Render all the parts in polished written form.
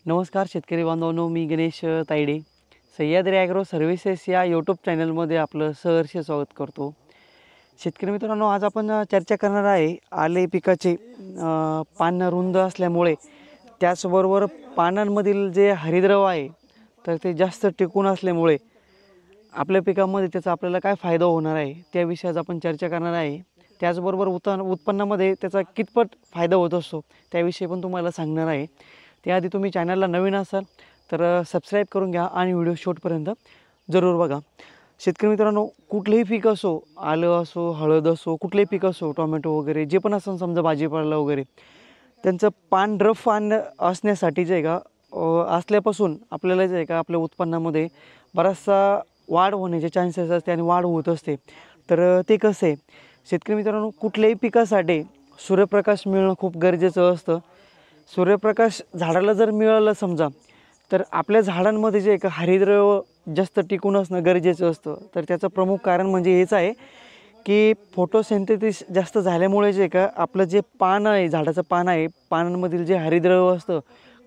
नमस्कार शेतकरी बांधवांनो, मी गणेश तायडे सह्याद्री ॲग्रो सर्व्हिसेस या यूट्यूब चॅनलमध्ये आपलं सहर्ष स्वागत करतो। शेतकरी मित्रांनो, आज आपण चर्चा करणार आहे आले पिकाचे पान रुंद असल्यामुळे त्याचबरोबर पानांमधील जे हरितद्रव्य आहे तर ते जास्त टिकून असल्यामुळे आपल्या पिकामध्ये त्याचा आपल्याला काय फायदा होणार आहे त्याविषयी आज आपण चर्चा करणार आहे। त्याचबरोबर उत्पन्नामध्ये त्याचा कितपत फायदा होत असतो त्याविषयी पण तुम्हाला सांगणार आहे। त्याआधी तुम्ही चॅनलला नवीन असाल तर सबस्क्राईब करून घ्या आणि व्हिडिओ शेवटपर्यंत जरूर बघा। शेतकरी मित्रांनो, कुठलेही पीक असो, आलं असो, हळद असो, कुठलेही पीक असो, टोमॅटो वगैरे जे पण असं समजा भाजीपाला वगैरे, त्यांचं पान रफ असण्यासाठी जे आहे का असल्यापासून आपल्याला जे आहे का आपल्या उत्पन्नामध्ये बराचसा वाढ होण्याचे चान्सेस असते आणि वाढ होत असते। तर ते कसं आहे शेतकरी मित्रांनो, कुठल्याही पिकासाठी सूर्यप्रकाश मिळणं खूप गरजेचं असतं। सूर्यप्रकाश झाडाला जर मिळालं समजा तर आपल्या झाडांमध्ये जे एक हरितद्रव्य जास्त टिकून असणं गरजेचं असतं। तर त्याचं प्रमुख कारण म्हणजे हेच आहे की फोटोसिंथेसिस जास्त झाल्यामुळे जे का आपलं जे पान आहे, झाडाचं पान आहे, पानांमधील जे हरितद्रव्य असतं,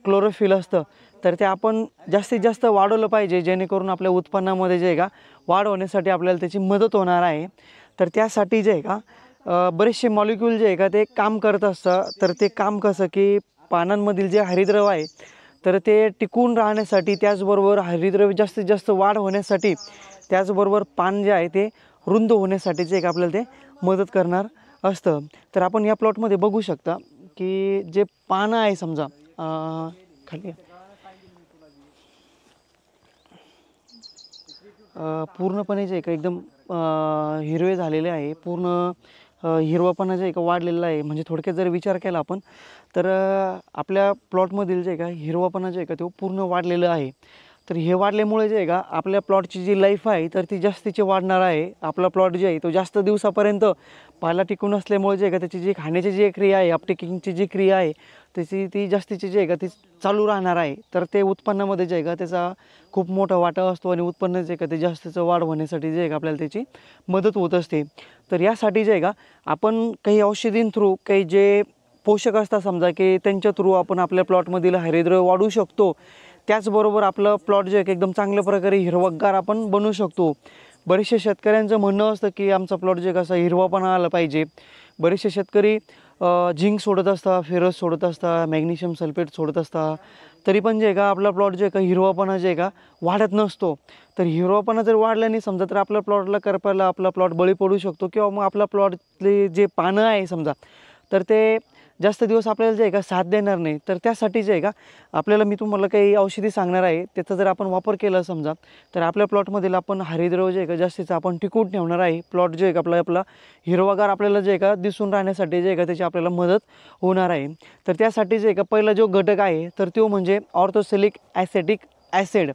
क्लोरोफिल असतं, तर ते आपण जास्तीत जास्त वाढवलं पाहिजे, जेणेकरून आपल्या उत्पन्नामध्ये जे आहे का वाढ होण्यासाठी आपल्याला त्याची मदत होणार आहे। तर त्यासाठी जे आहे का बरेचसे मॉलिक्यूल जे आहे का ते काम करत असतं। तर ते काम कसं की पानांमधील जे हरितद्रव्य आहे तर ते टिकून राहण्यासाठी, त्याचबरोबर हरितद्रव्य जास्तीत जास्त वाढ होण्यासाठी, त्याचबरोबर पान जे आहे ते रुंद होण्यासाठी जे आपल्याला ते मदत करणार असतं। तर आपण या प्लॉटमध्ये बघू शकता की जे पानं आहे समजा खाली पूर्णपणे जे का एकदम हिरवे झालेले आहे, पूर्ण हिरवापणा जे का वाढलेला आहे। म्हणजे थोडक्यात जर विचार केला आपण तर आपल्या प्लॉटमधील जे का हिरवापणा जे का तो पूर्ण वाढलेलं आहे। तर हे वाढल्यामुळे जे आहे का आपल्या प्लॉटची जी लाईफ आहे तर ती जास्तीची वाढणार आहे। आपला प्लॉट जे आहे तो जास्त दिवसापर्यंत पाला टिकून असल्यामुळे जे का त्याची जी खाण्याची जी क्रिया आहे, अपटेकिंगची जी क्रिया आहे त्याची ती जास्तीची जे आहे का ती चालू राहणार आहे। तर ते उत्पन्नामध्ये जे आहे का त्याचा खूप मोठा वाटा असतो आणि उत्पन्न जे का ते जास्तीचं वाढ होण्यासाठी जे आहे का आपल्याला त्याची मदत होत असते। तर यासाठी जे आहे का आपण काही औषधीं थ्रू, काही जे पोषक असतात समजा की त्यांच्या थ्रू आपण आपल्या प्लॉटमधील हरितद्रव्य वाढवू शकतो। त्याचबरोबर आपलं प्लॉट जे एकदम चांगल्या प्रकारे हिरवागार आपण बनवू शकतो। बरेचशे शेतकऱ्यांचं म्हणणं असतं की आमचा प्लॉट जे कसं हिरवापणा आला पाहिजे। बरेचसे शेतकरी झिंक सोडत असतात, फेरस सोडत असतात, मॅग्नेशियम सल्फेट सोडत असतात, तरी पण जे का आपला प्लॉट जे का हिरवापणा जे का वाढत नसतो। तर हिरवापणा जर वाढला नाही समजा तर आपल्या प्लॉटला करपायला आपला प्लॉट बळी पडू शकतो, किंवा मग आपला प्लॉटले जे पानं आहे समजा तर ते जास्त दिवस आपल्याला जे आहे का साथ देणार नाही। तर त्यासाठी जे आहे का आपल्याला मी तुम्हाला काही औषधी सांगणार आहे, त्याचा जर आपण वापर केला समजा तर आपल्या प्लॉटमधील आपण हरितद्रव्य जे आहे का जास्तीचं आपण टिकवून ठेवणार आहे। प्लॉट जे आहे का आपला हिरवागार आपल्याला जे आहे का दिसून राहण्यासाठी जे आहे का त्याची आपल्याला मदत होणार आहे। तर त्यासाठी जे आहे का पहिला जो घटक आहे तर तो म्हणजे ऑर्थोसिलिक ॲसिटिक ॲसिड।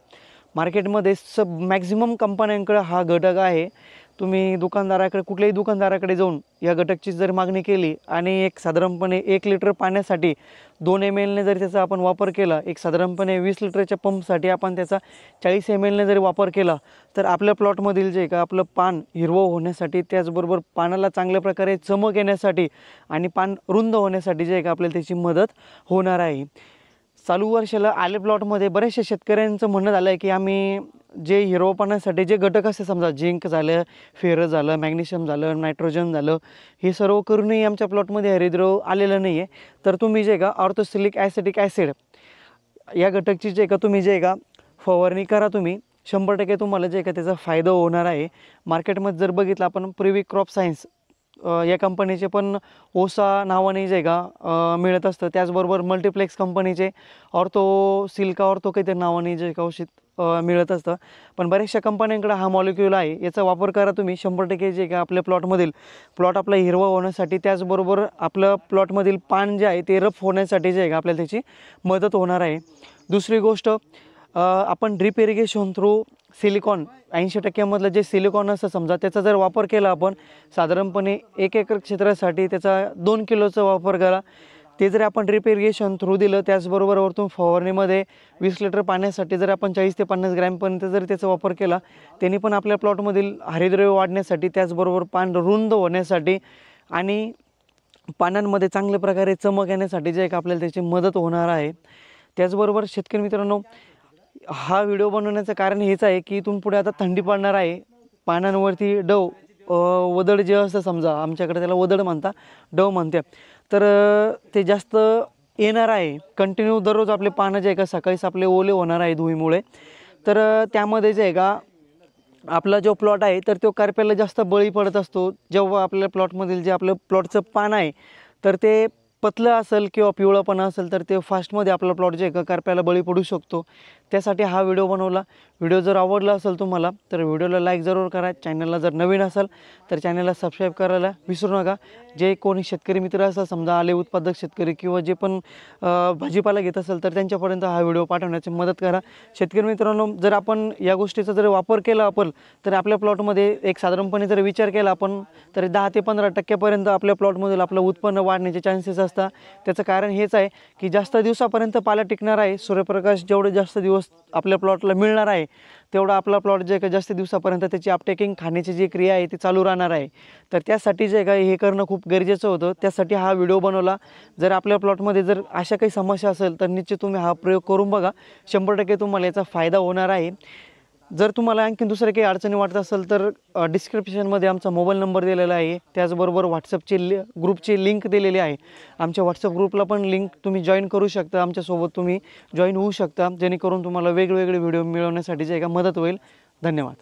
मार्केटमध्ये मॅक्झिमम कंपन्यांकडे हा घटक आहे। तुम्ही दुकानदाराकडे, कुठल्याही दुकानदाराकडे जाऊन या घटकची जर मागणी केली आणि एक साधारणपणे 1 लिटर पाण्यासाठी 2 ml ने जर त्याचा आपण वापर केला, एक साधारणपणे 20 लिटरच्या पंपसाठी आपण त्याचा 40 ml ने जरी वापर केला तर आपल्या प्लॉटमधील जे का आपलं पान हिरवं होण्यासाठी, त्याचबरोबर पानाला चांगल्या प्रकारे चमक येण्यासाठी आणि पान रुंद होण्यासाठी जे का आपल्याला त्याची मदत होणार आहे। चालू वर्षाला आले प्लॉटमध्ये बऱ्याचशा शेतकऱ्यांचं म्हणणं झालं आहे की आम्ही जे हिरवपणासाठी जे घटक असते समजा झिंक झालं, फेरस झालं, मॅग्नेशियम झालं, नायट्रोजन झालं, हे सर्व करूनही आमच्या प्लॉटमध्ये हरितद्रव्य आलेलं नाही आहे। तर तुम्ही जे का ऑर्थोसिलिक ॲसिटिक ॲसिड या घटकची जे का तुम्ही जे का फवारणी करा, तुम्ही 100% तुम्हाला जे का त्याचा फायदा होणार आहे। मार्केटमध्ये जर बघितलं आपण प्रिवी क्रॉप सायन्स या कंपनीचे पण ओसा नावाने जे का मिळत असतं, त्याचबरोबर मल्टीप्लेक्स कंपनीचे सिल्का ऑर्थो काहीतरी नावाने जे का औषध मिळत असतं। पण बऱ्याचशा कंपन्यांकडे हा मॉलिक्यूल आहे, याचा वापर करा तुम्ही 100% जे का आपल्या प्लॉट आपला हिरवा होण्यासाठी, त्याचबरोबर आपलं प्लॉटमधील पान जे आहे ते रफ होण्यासाठी जे का आपल्याला त्याची मदत होणार आहे। दुसरी गोष्ट, आपण ड्रिप इरिगेशन थ्रू सिलिकॉन 80% मधलं जे सिलिकॉन असतं समजा त्याचा जर वापर केला आपण साधारणपणे 1 एकर क्षेत्रासाठी त्याचा 2 किलोचा वापर करा। ते जर आपण ड्रिप इरिगेशन थ्रू दिलं, त्याचबरोबर वरतून फवारणीमध्ये 20 लिटर पाण्यासाठी जर आपण 40 ते 50 ग्रॅमपर्यंत जर त्याचा वापर केला, त्यांनी पण आपल्या प्लॉटमधील हरितद्रव्य वाढण्यासाठी, त्याचबरोबर पान रुंद होण्यासाठी आणि पानांमध्ये चांगल्या प्रकारे चमक येण्यासाठी जे का आपल्याला त्याची मदत होणार आहे। त्याचबरोबर शेतकरी मित्रांनो, हा व्हिडिओ बनवण्याचं कारण हेच आहे की इथून पुढे आता थंडी पडणार आहे, पानांवरती डव वदड जे असतं, समजा आमच्याकडे त्याला वदड म्हणता, डव म्हणते, तर ते जास्त येणार आहे. कंटिन्यू दररोज आपले पानं जे आहे का सकाळीच आपले ओले होणार आहे धुळीमुळे. तर त्यामध्ये जे आहे का आपला जो प्लॉट आहे तर तो करप्याला जास्त बळी पडत असतो. जेव्हा आपल्या प्लॉटमधील जे आपलं प्लॉटचं पान आहे तर ते पतलं असेल किंवा पिवळंपणा असेल तर ते फास्टमध्ये आपला प्लॉट जे आहे का करप्याला बळी पडू शकतो. त्यासाठी हा व्हिडिओ बनवला. व्हिडिओ जर आवडला असेल तुम्हाला तर व्हिडिओला लाईक जरूर करा. चॅनलला जर नवीन असाल तर चॅनलला सबस्क्राईब करायला विसरू नका. जे कोणी शेतकरी मित्र असेल, समजा आले उत्पादक शेतकरी किंवा जे पण भाजीपाला घेत असेल तर त्यांच्यापर्यंत हा व्हिडिओ पाठवण्याची मदत करा. शेतकरी मित्रांनो, जर आपण या गोष्टीचा जर वापर केला आपण तर आपल्या प्लॉटमध्ये एक साधारणपणे जर विचार केला आपण तर 10 ते 15% आपल्या प्लॉटमधील आपलं उत्पन्न वाढण्याचे चान्सेस असतात. त्याचं कारण हेच आहे की जास्त दिवसापर्यंत पाला टिकणार आहे. सूर्यप्रकाश जेवढे जास्त दिवस आपल्या प्लॉटला मिळणार आहे तेवढा आपला प्लॉट जे का जास्त दिवसापर्यंत त्याची अपटेकिंग, खाण्याची जी क्रिया आहे ती चालू राहणार आहे. तर त्यासाठी जे काय हे करणं खूप गरजेचं होतं. त्यासाठी हा व्हिडिओ बनवला. जर आपल्या प्लॉटमध्ये जर अशा काही समस्या असेल तर निश्चित तुम्ही हा प्रयोग करून बघा. 100% तुम्हाला याचा फायदा होणार आहे. जर तुम्हाला आणखीन दुसऱ्या काही अडचणी वाटत असेल तर डिस्क्रिप्शनमध्ये आमचा मोबाईल नंबर दिलेला आहे. त्याचबरोबर व्हॉट्सअपची ग्रुपची लिंक दिलेली आहे. आमच्या व्हॉट्सअप ग्रुपला पण लिंक तुम्ही जॉईन करू शकता. आमच्यासोबत तुम्ही जॉईन होऊ शकता, जेणेकरून तुम्हाला वेगवेगळे व्हिडिओ मिळवण्यासाठी जे का मदत होईल. धन्यवाद.